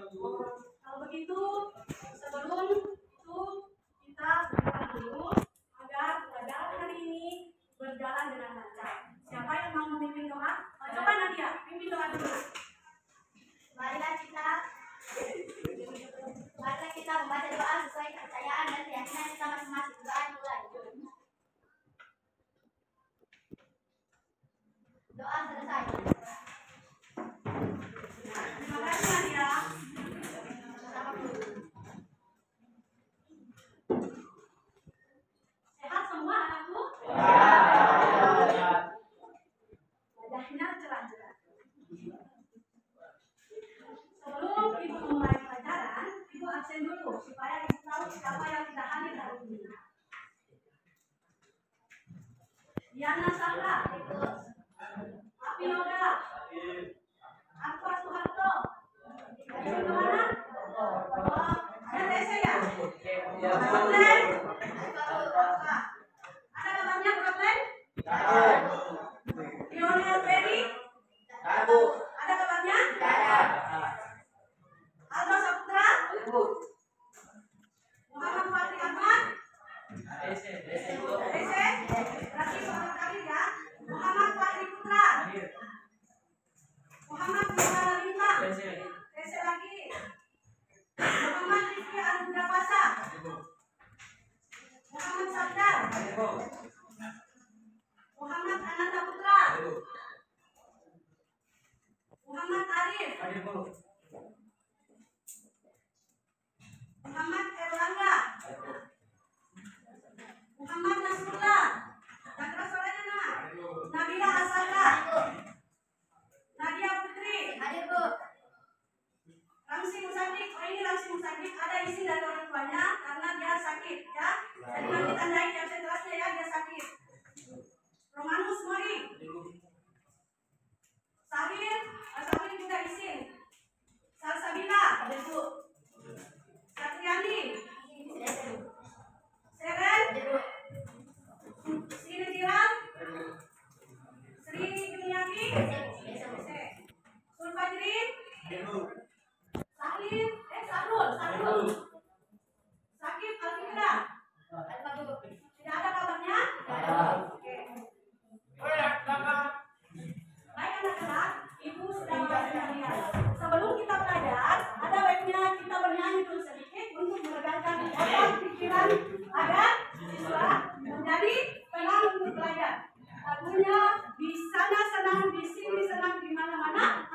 Kalau begitu, sebelum itu kita berdoa dulu agar pelajaran hari ini berjalan dengan lancar. Siapa yang mau memimpin doa? Coba Nadia, pimpin doa dulu. Marilah kita membaca doa sesuai kepercayaan dan keyakinan kita masing-masing. Doa mulai. Doa selesai. Terima kasih Nadia. Sehat semua anakku? Wajahnya cerah-cerah. Sebelum ibu memulai pelajaran, ibu absen dulu supaya ibu tahu siapa yang tidak hadir hari ini. Diana Sahra, Api Yoga, Aqua Soeharto, dari mana? Ada TC ya? Brooklyn? Ada kabarnya Brooklyn? Lionel Ferry? Ada kabarnya? Aldo Saputra? Muhammad Fatri Ahmad? TC? Berarti seorang kadir ya? Muhammad Fatri Putra? Muhammad Putra Lintang? TC lagi? Muhammad Rifki Arunda Pasa? Muhammad Sadar? Muhammad Ananda Putra? Muhammad Arif? Muhammad Erlangga? Muhammad Nasrullah? Dan keras suaranya nak? Nabila Asada? Nadia Putri? Hadir, Bu. Ramsi Musadik, ini Ramsi Musadik ada izin dari orang tuanya karena dia sakit ya. Jadi nanti tandai di absen kelasnya ya, dia sakit. Romanus Mori, Sahir juga izin. Salsabila, Satriani, Seren, Sri Nejiran, Sri Yuniati, Sulfajri, Sahrul, Sakit Alfitra. Tidak ada kabarnya? Oke. Baik anak-anak, ibu sudah mengajari. Sebelum kita belajar, ada baiknya kita bernyanyi dulu sedikit untuk meregangkan otak pikiran agar siswa menjadi tenang untuk belajar. Lagunya di sana senang, di sini senang, di mana-mana.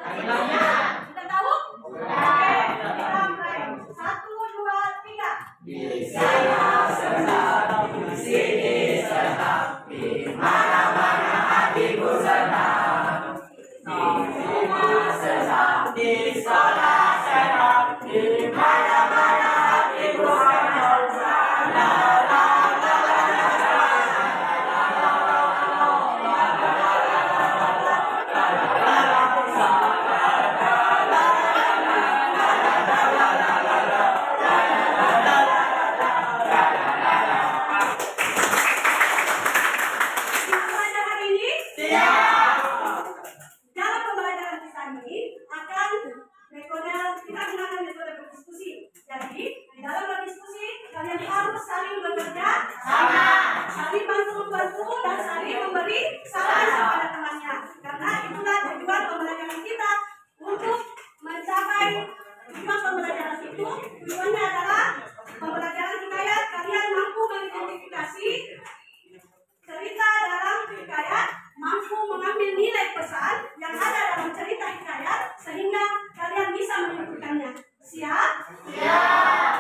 Sudah tahu? Oke, kita mulai. 1, 2, 3. Di sana senang, di sini senang, di mana-mana hatiku senang. Di rumah senang, di sekolah senang, di mana-mana hatiku senang. La la la la Pembelajaran hari ini? Dalam pembelajaran kita ini akan kita gunakan metode berdiskusi. Jadi di dalam berdiskusi kalian harus saling bekerja sama, saling bantu-bantu dan saling memberi saran kepada temannya. Karena itulah tujuan pembelajaran kita untuk mencapai tujuan pembelajaran itu. Tujuannya adalah pembelajaran hikayat kalian mampu mengidentifikasi cerita dalam hikayat, mampu mengambil nilai pesan yang ada dalam cerita hikayat sehingga kalian bisa menentukannya. Siap? Siap.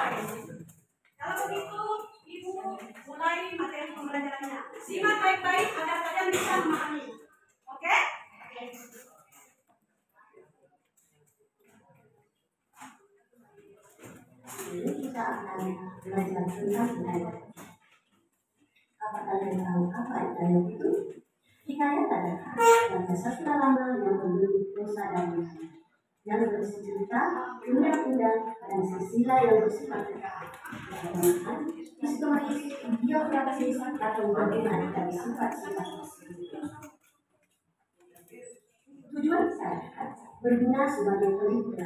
Kalau begitu, ibu mulai materi pembelajarannya. Simak baik-baik agar kalian bisa memahami. Oke? Ini kita akan belajar tentang hikayat. Apa kalian tahu apa hikayat itu? Hikayat adalah bahasa sastra lama yang berbentuk prosa dan puisi, yang berisi cerita, undang-undang, dan silsilah yang bersifat kekal. Kebanyakan historis, biografis, atau bagian dari sifat-sifat tersebut. Tujuan masyarakat berguna sebagai pelipur,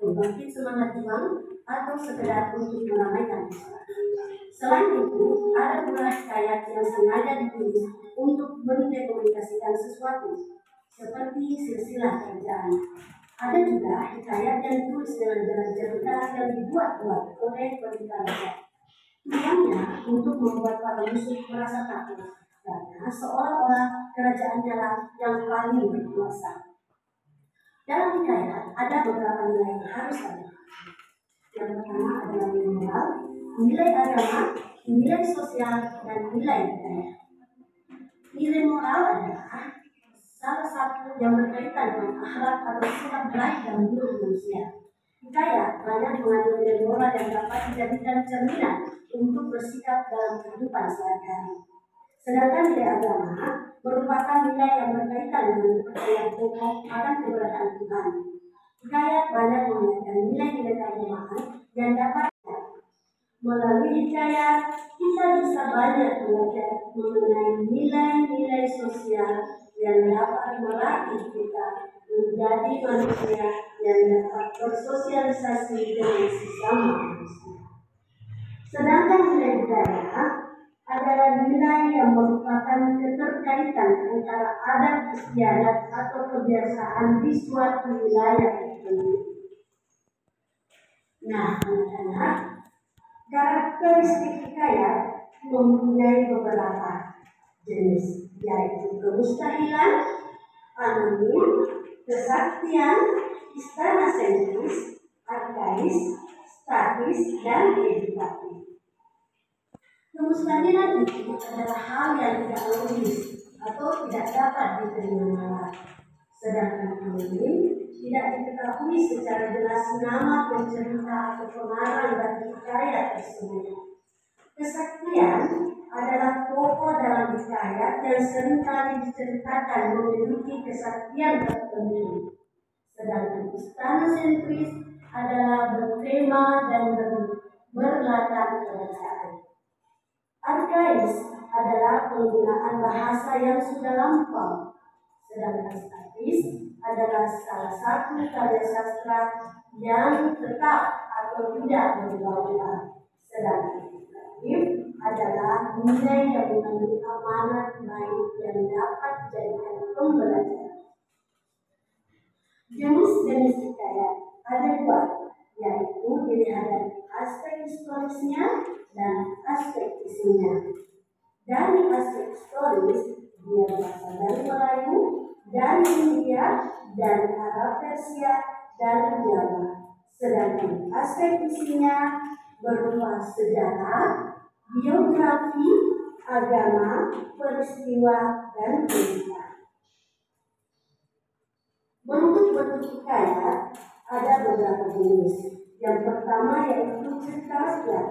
membangkit semangat juang, atau sekedar untuk meramaikan masalah. Selain itu, ada pula hikayat yang sengaja ditulis untuk mendekomunikasikan sesuatu, seperti silsilah kerajaan. Ada juga hikayat yang ditulis dengan jalan cerita yang dibuat-buat oleh penulis. Tujuannya untuk membuat para musuh merasa takut, karena seolah-olah kerajaannya lah yang paling berkuasa. Dalam hikayat ada beberapa nilai yang harus ada. Yang pertama adalah nilai moral, nilai agama, nilai sosial, dan nilai budaya. Nilai moral adalah salah satu yang berkaitan dengan akhlak atau sikap baik dan buruk manusia. Hikayat banyak mengandung nilai moral yang dapat dijadikan cerminan untuk bersikap dalam kehidupan sehari-hari. Sedangkan nilai agama merupakan nilai yang berkaitan dengan kepercayaan pokok akan keberadaan Tuhan. Hikayat banyak mengajarkan nilai-nilai keagamaan yang dapat melalui hikayat kita bisa banyak belajar mengenai nilai-nilai sosial yang dapat melatih kita menjadi manusia yang dapat bersosialisasi dengan sesama manusia. Sedangkan nilai budaya adalah nilai yang merupakan keterkaitan antara adat istiadat atau kebiasaan di suatu wilayah tertentu. Nah, anak-anak, karakteristik hikayat mempunyai beberapa jenis, yaitu kemustahilan, anonim, kesaktian, istana sentris, arkais, statis, dan edukatif. Kemustahilan itu adalah hal yang tidak logis atau tidak dapat diterima nalar. Sedangkan anonim tidak diketahui secara jelas nama pencerita atau pengarang dari hikayat tersebut. Kesaktian adalah tokoh dalam hikayat yang seringkali diceritakan memiliki kesaktian tertentu. Sedangkan istana sentris adalah bertema dan berlatar kerajaan. Arkais adalah penggunaan bahasa yang sudah lampau. Sedangkan statis adalah salah satu karya sastra yang tetap atau tidak berubah-ubah. Sedangkan edukatif adalah nilai yang mengandung amanat baik yang dapat dijadikan pembelajaran. Jenis-jenis hikayat ada dua, yaitu dilihat dari aspek historisnya dan aspek isinya. Dari aspek historis, dia berasal dari Melayu, dari India, dari Arab Persia, dari Jawa. Sedangkan aspek isinya berupa sejarah, biografi, agama, peristiwa, dan cerita. Bentuk-bentuk hikayat ada beberapa jenis. Yang pertama yaitu cerita rakyat.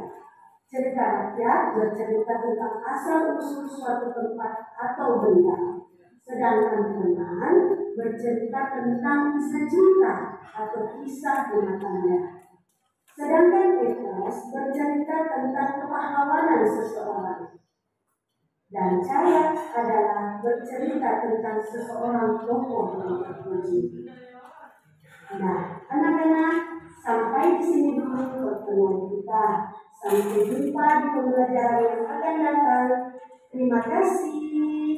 Cerita rakyat bercerita tentang asal-usul suatu tempat atau benda. Sedangkan teman bercerita tentang kisah cinta atau kisah rumah tangga. Sedangkan epos bercerita tentang kepahlawanan seseorang. Dan cayat adalah bercerita tentang seseorang tokoh yang terpuji. Nah, anak-anak, sampai di sini dulu pertemuan kita. Sampai jumpa di pembelajaran yang akan datang. Terima kasih.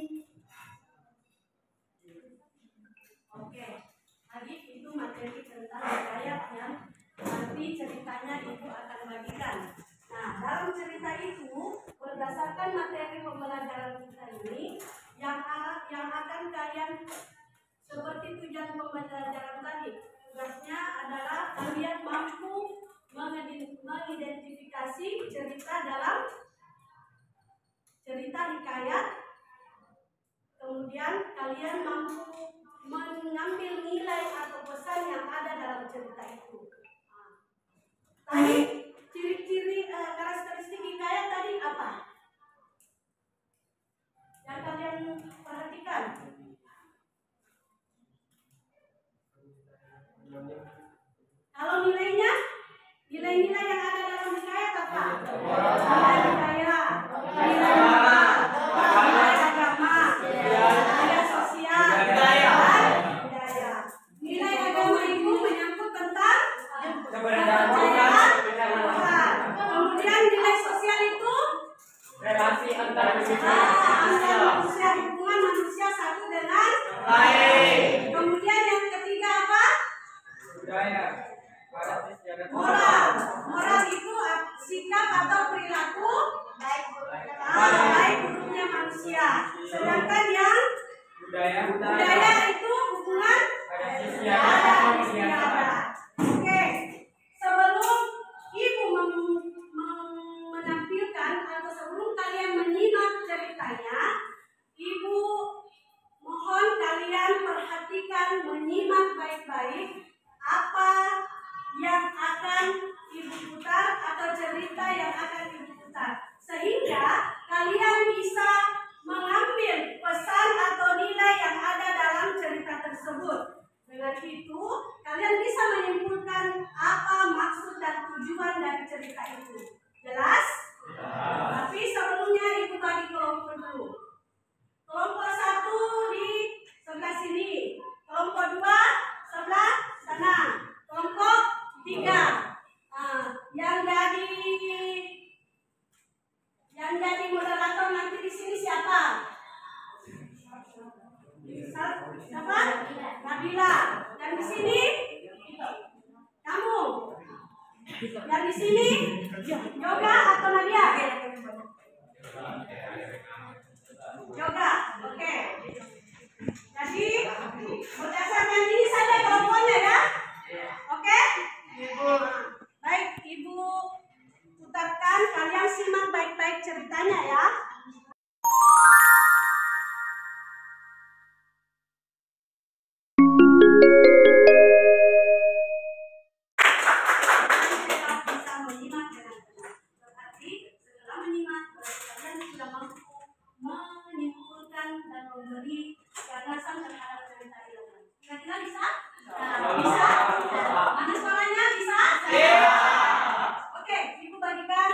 Oke, tadi itu materi tentang hikayat yang nanti ceritanya ibu akan bagikan. Nah, dalam cerita itu berdasarkan materi pembelajaran kita ini yang akan kalian seperti tujuan pembelajaran tadi. Tugasnya adalah kalian mampu mengidentifikasi cerita dalam cerita hikayat. Kemudian kalian mampu mengambil nilai atau pesan yang ada dalam cerita itu. Tadi ciri-ciri karakteristik hikayat tadi apa? Yang kalian perhatikan? Kalau nilainya, nilai-nilai yang ada dalam hikayat apa? Nilai hikayat, nilai moral, nilai agama, nilai sosial, dan budaya. Nilai agama itu menyangkut tentang Yang di sini Yoga atau Nadia? Yoga, oke. Jadi berdasarkan ini saja kelompokannya ya. Oke? Baik, Ibu putarkan, kalian simak baik-baik ceritanya ya. Bisa menyimak dengan benar. Berarti setelah menyimak, kalian sudah mampu menyimpulkan dan memberi gagasan terhadap cerita ini. Kira-kira bisa? Bisa? Mana suaranya? Bisa? Oke, Ibu bagikan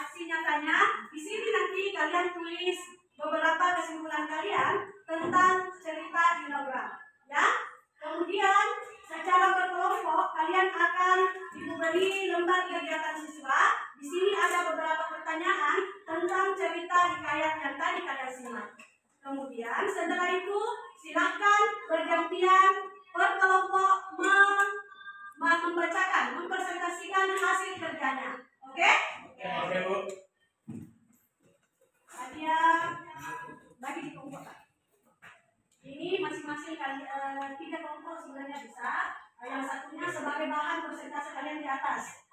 aksi nyatanya. Di sini nanti kalian tulis beberapa kesimpulan kalian tentang cerita Ilaura. Ya? Kemudian secara berkelompok kalian akan diberi lembar kegiatan siswa. Di sini ada beberapa pertanyaan tentang cerita hikayat yang tadi kalian simak. Kemudian setelah itu silakan bergantian berkelompok membacakan, mempresentasikan hasil kerjanya. Oke? Oke, Bu. Ada bagi di kelompok. Ini masing-masing tiga kelompok sebenarnya bisa. Yang satunya sebagai bahan presentasi kalian di atas.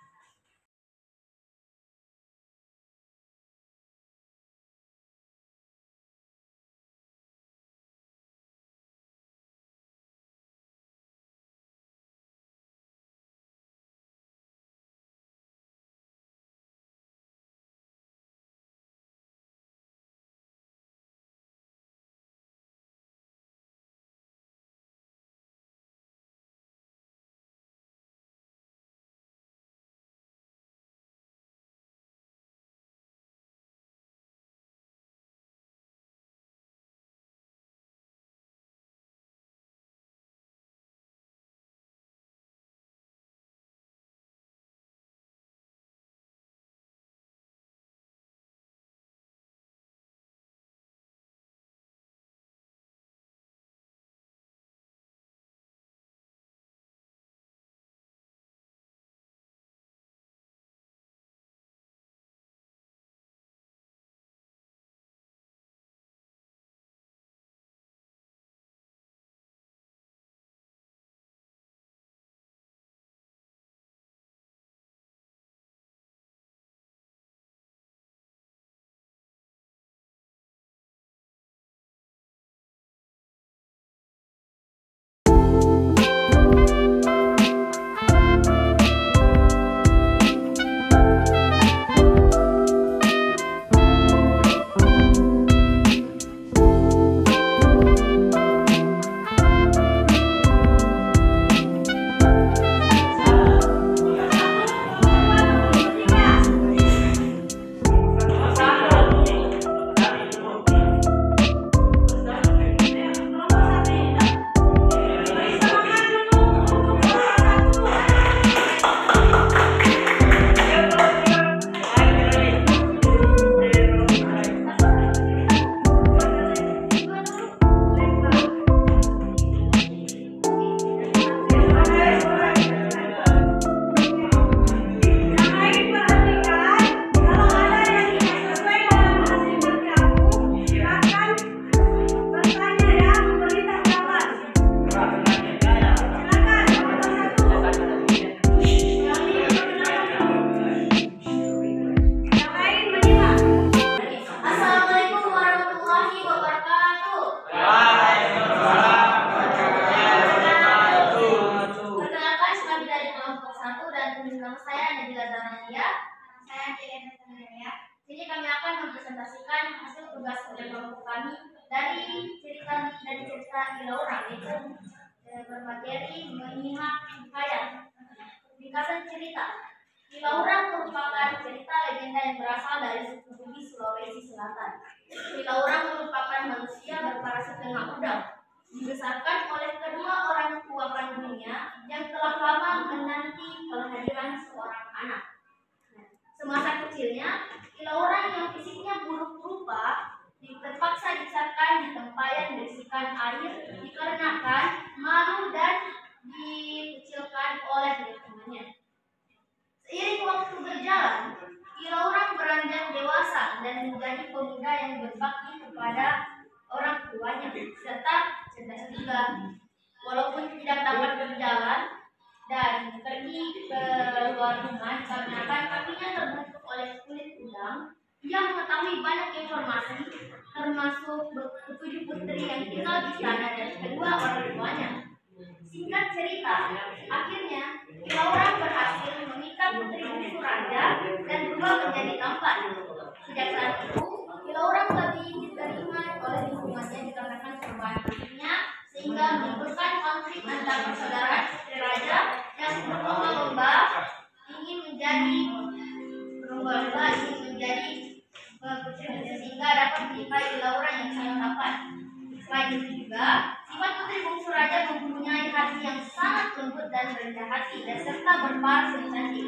Ilaura itu bermateri menyimak hikayat. Ringkasan cerita. Ilaura merupakan cerita legenda yang berasal dari suku Bugis, Sulawesi Selatan. Ilaura merupakan manusia berparasi tengah udang, dibesarkan oleh kedua orang tua kandungnya yang telah lama menanti kehadiran seorang anak. Semasa kecilnya, Ilaura yang fisiknya buruk rupa terpaksa dibesarkan di tempayan berisikan air dikarenakan malu dan dikecilkan oleh temannya. Seiring dan menjadi pemuda yang berbakti kepada orang tuanya serta cerdas juga. Walaupun tidak dapat berjalan dan pergi ke luar rumah dikarenakan kakinya terbentuk oleh kulit udang, ia mengetahui banyak informasi termasuk ketujuh putri yang tinggal di sana dan kedua orang tuanya. Singkat cerita, akhirnya Laura berhasil memikat putri bungsu raja dan berubah menjadi tampan. Sejak saat itu, Laura lebih diterima oleh lingkungannya dikarenakan perubahan fisiknya, sehingga menimbulkan konflik antar persaudaraan putri raja yang berlomba-lomba ingin menjadi putri raja sehingga dapat menikahi Laura yang sangat tampan. Selain itu juga, sifat putri bungsu raja mempunyai hati yang sangat lembut dan rendah hati dan serta berparas yang cantik.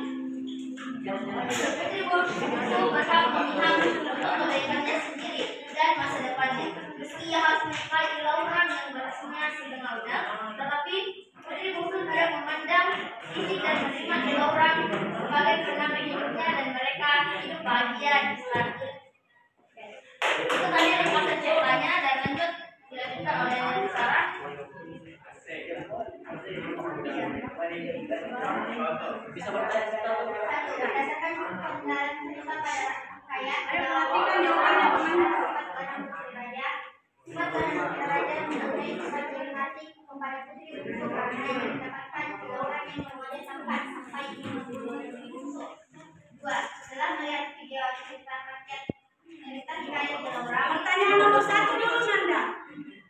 Putri bungsu berhak memihak untuk kebaikannya sendiri dan masa depannya. Meski ia harus menikahi Laura yang berasnya sedang udang, tetapi putri bungsu tidak memandang fisik dan menerima Laura sebagai penambah hidupnya dan mereka hidup bahagia di surga. Itu tadi ringkasan ceritanya dan lanjut dilanjutkan oleh Sarah. Bisa bertanya Satu, berdasarkan pengalaman cerita pada kaya Perhatikan jawabannya teman-teman. sifat kanan putri raja mempunyai sifat yang hati kepada putri bungsu karena yang mendapatkan tiga orang yang semuanya sampai ingin membunuh putri bungsu. Dua, setelah melihat video cerita rakyat cerita hikayat di Laura, Pertanyaan nomor 1 dulu, Nanda.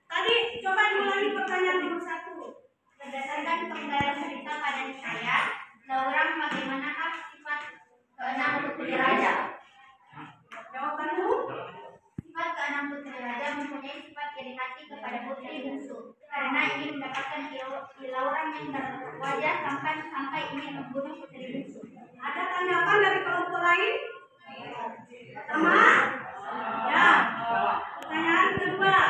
Tadi coba diulangi pertanyaan nomor 1. berdasarkan penggalan cerita pada hikayat Laura, bagaimanakah sifat keenam putri raja? Jawabanmu? Sifat keenam putri raja mempunyai sifat iri hati kepada putri bungsu karena ingin mendapatkan Laura yang berwajah tampan sampai ingin membunuh putri bungsu. Ada tanggapan dari kelompok lain? Pertama? Ya. Pertanyaan kedua.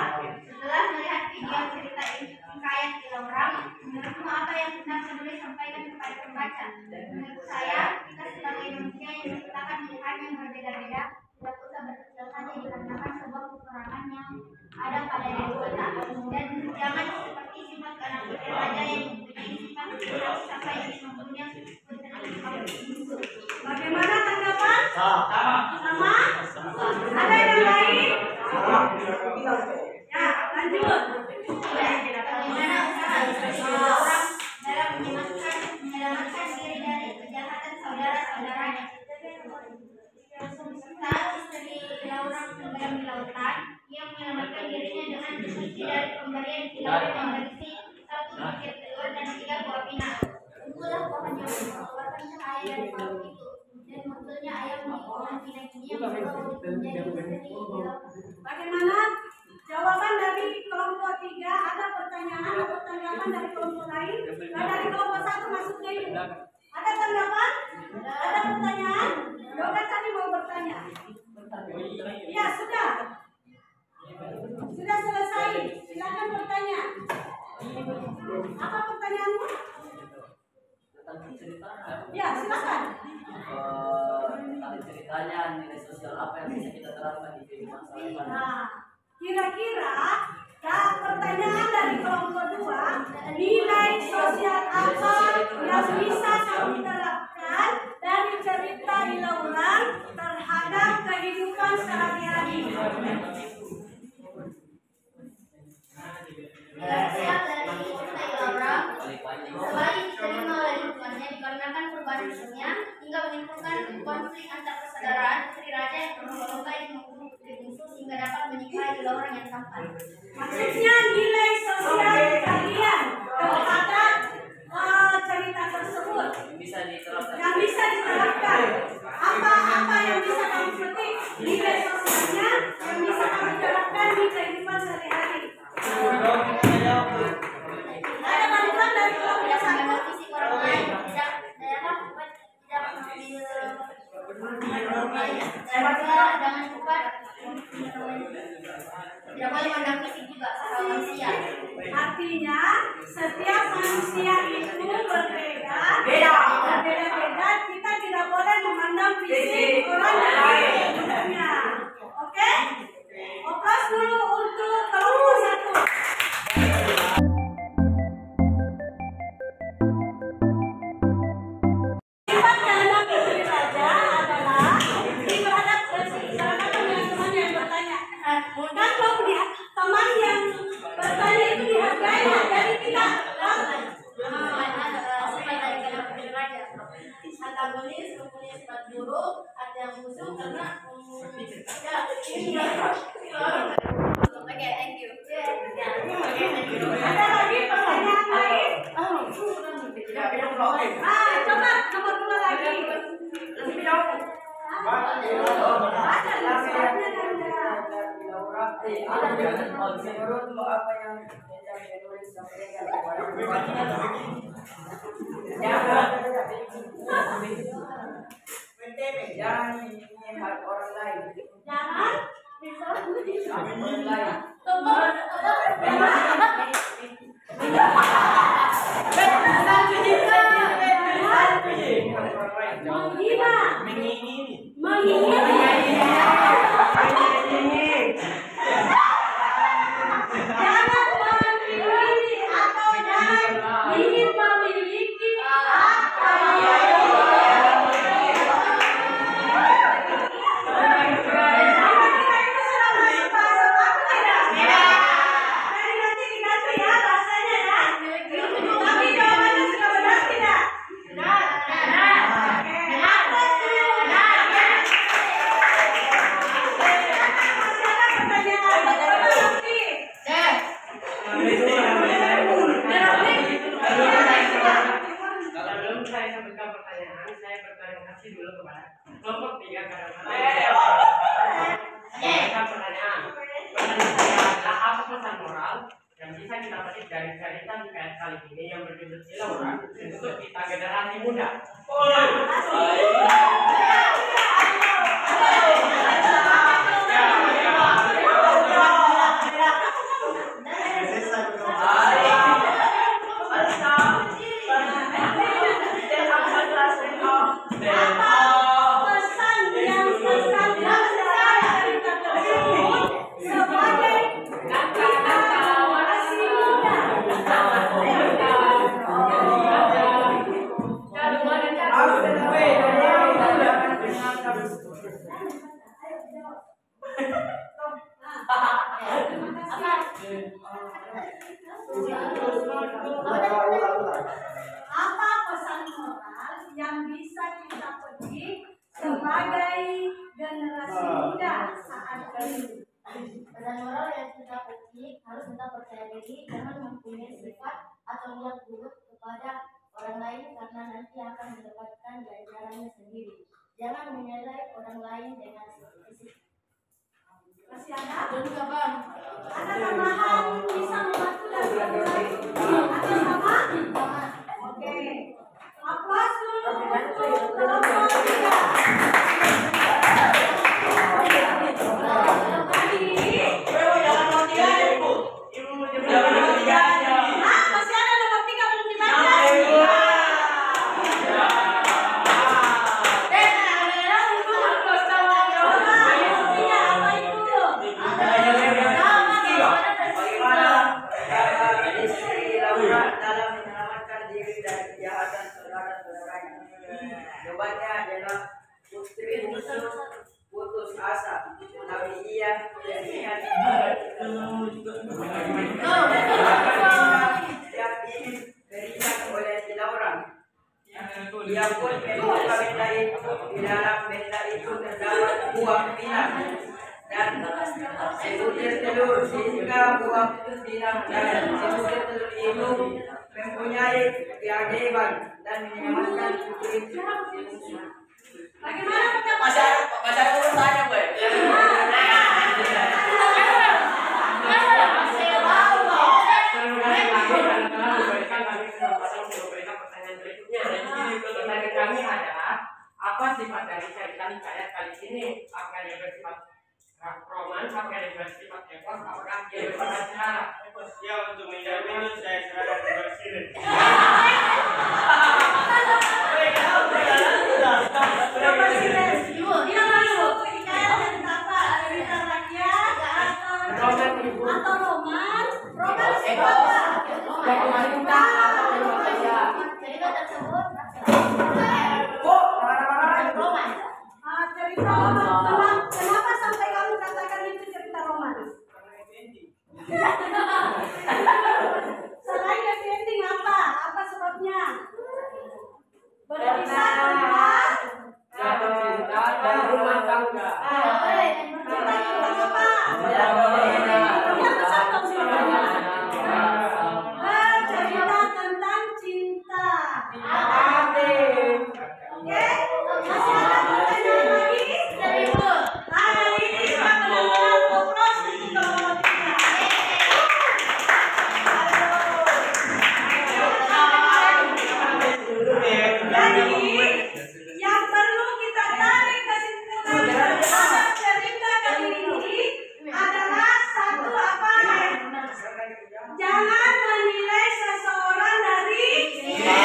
Setelah melihat video cerita hikayat di Laura, menurutmu apa yang hendak penulis sampaikan kepada pembaca? Menurut saya, kita sebagai manusia yang diciptakan dengan yang berbeda-beda tidak usah berkecil hati dikarenakan sebuah kekurangan yang ada pada diri kita, dan jangan seperti sifat anak putri raja yang mempunyai sifat iri sampai ingin membunuh putri bungsu. Bagaimana tanggapan? sama. Sama? Ada yang lain? Ya, lanjut. Bagaimana usaha seseorang dalam menyelamatkan diri dari kejahatan saudara-saudaranya? Saat istri Laura tenggelam di lautan, ia menyelamatkan dirinya dengan bersuci dari pemberian Laura yang berisi 1 butir telur dan 3 buah pinang. Itulah pohon yang mengeluarkan cahaya dari paut itu, dan munculnya air dengan pinang ini yang membawa menjadi istri di lautan. Bagaimana jawaban dari kelompok 3? Ada pertanyaan atau tanggapan dari kelompok lain? Nah, dari kelompok 1 maksudnya itu. Ada tanggapan? Ada pertanyaan? Yoga tadi mau bertanya. Ya, sudah. Sudah selesai. Silakan bertanya. Apa pertanyaanmu? Ya, silakan. Tadi ceritanya nilai sosial apa yang bisa kita terapkan di kehidupan sehari-hari. Nah, kira-kira pertanyaan dari kelompok 2, nilai sosial apa yang bisa kami terapkan dari cerita Laura terhadap kehidupan sehari-hari? Nilai sosial dari cerita Laura selain diterima oleh lingkungannya dikarenakan perubahan hidupnya hingga menimbulkan konflik antar persaudaraan putri raja yang berlomba-lomba ingin membunuh putri bungsu sehingga dapat menikahi Laura yang tampan. Maksudnya nilai sosial kalian terhadap cerita tersebut yang bisa diterapkan. Apa yang bisa kamu petik nilai sosialnya yang bisa kamu terapkan di kehidupan sehari-hari? Ada bantuan dari kelompok 1? Fisik orang lain tidak jangan lupa tidak boleh mandang fisik juga sama manusia. Artinya setiap manusia itu berbeda-beda. Kita tidak boleh memandang fisik orang lain. antagonis, mempunyai sifat buruk, ada yang busuk karena ya ini ya. Oke, thank you. Ada lagi pertanyaan lain? Coba nomor 2 lagi. Menurutmu apa yang menulis sampaikan jangan melihat orang lain. Jangan Orang lain. menghina, jangan memiliki atau jangan ingin memiliki apa yang itu sudah masuk bahasa aku tidak? Dari nanti dikasih ya bahasanya ya. Tapi jawabannya sudah benar tidak? Oke. Apa setuju? Masih ada pertanyaan? Coba nanti. Kalau belum saya sampaikan pertanyaan, saya berterima kasih dulu kepada kelompok 3 karena saya pertanyaan. Pertanyaan saya adalah apa pesan moral yang bisa kita petik dari cerita kayak kali ini yang berjudul Laura untuk kita generasi muda. Apa pesan yang sesatnya cerita tersebut sebagai kita generasi muda? Apa pesan moral yang bisa kita petik sebagai generasi muda saat ini? Pesan moral yang kita petik harus kita percaya diri, jangan mempunyai sifat atau niat buruk kepada orang lain karena nanti akan mendapatkan ganjarannya sendiri. Jangan menilai orang lain dengan fisik. Masih ada? Juga bang. Ada tambahan bisa membantu dan ada sama? Oke. Aplaus dulu untuk kelompok 3. Masih ada nomor 3 belum dibaca? Dalam menyelamatkan diri dari kejahatan saudara-saudaranya. Jawabannya adalah putri musuh putus asa, tapi ia berniat yang ingin berikan oleh si Laura. Ia pun membuka benda itu. Di dalam benda itu terdapat buah pinang dan sebutir telur, sehingga buah pinang dan sebutir telur itu mempunyai keajaiban dan menyelamatkan putri si musuh. Bagaimana pendapat? Masyarakat bertanya, Boy. Pertanyaan kami adalah apa sifat dari cerita hikayat kali ini? Apakah dia bersifat romans, apakah dia bersifat epos, apakah dia bersifat sejarah? Ya, untuk menjawab itu saya serahkan kepada Sirin. Dia masuk hikayat cerita apa? Cerita rakyat atau roman? Roman itu apa? Cerita tersebut Cerita roman. Kenapa sampai kamu katakan itu cerita roman? Selain happy ending apa? Apa sebabnya? Berkisah tentang Bercinta tentang apa? Yang berbeda. Yang besar dong semuanya. Bercerita tentang cinta. Oke? Masih ada pertanyaan lagi? Hari ini kita benar-benar fokus untuk kelompok 3. Jadi, yang perlu kita tarik kesimpulan dari cerita kali ini adalah satu apa? Jangan menilai seseorang dari fisiknya.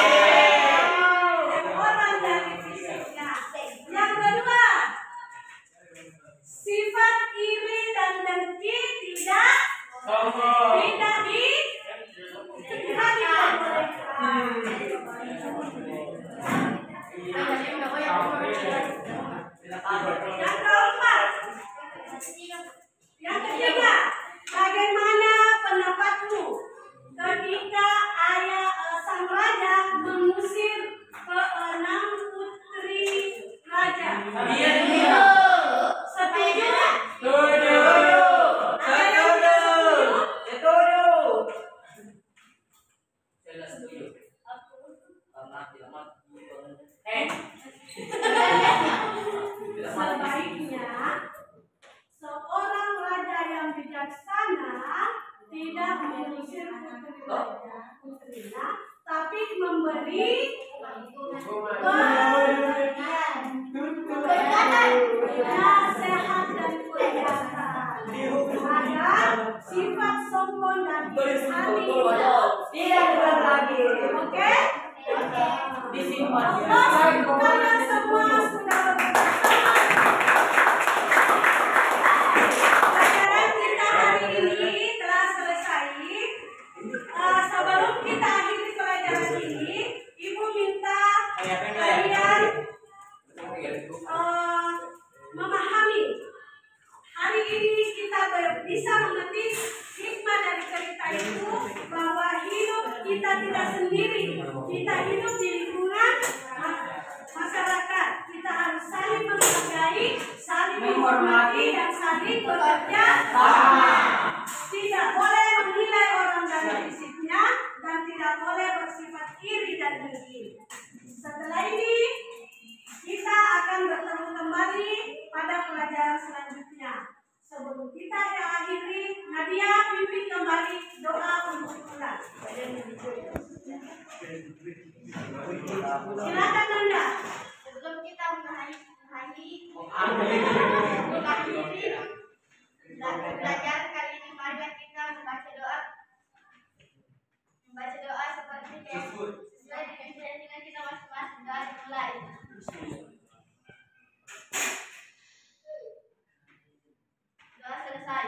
Yang kedua, sifat iri dan dengki tidak Yang keempat, yang ketiga, bagaimana pendapatmu ketika sang raja mengusir ke-6 putri raja? Setuju? Ada yang tidak setuju? Saya nggak setuju. Karena tidak mampu. Sebaiknya seorang raja yang bijaksana tidak mengusir putrinya, tapi memberi nasihat dan peringatan agar sifat sombong dan iri hati tidak berulang lagi. Oke? Disimpan. Kalian semua sudah bersama. Pelajaran kita hari ini telah selesai. Sebelum kita akhiri pelajaran ini, Ibu minta kalian memahami. Hari ini kita bisa memetik hikmah dari cerita itu bahwa hidup kita tidak sendiri. Kita hidup di lingkungan masyarakat. Kita harus saling menghargai, saling menghormati, dan saling bekerja sama. Tidak boleh menilai orang dari fisiknya dan tidak boleh bersifat iri dan dengki. Setelah ini kita akan bertemu kembali pada pelajaran selanjutnya. Sebelum kita akhiri, Nadia pimpin kembali doa untuk pulang. Silakan Nanda. Sebelum kita mengakhiri belajar kali ini, mari kita membaca doa seperti yang sesuai dengan kita masing-masing. Doa dimulai. Doa selesai.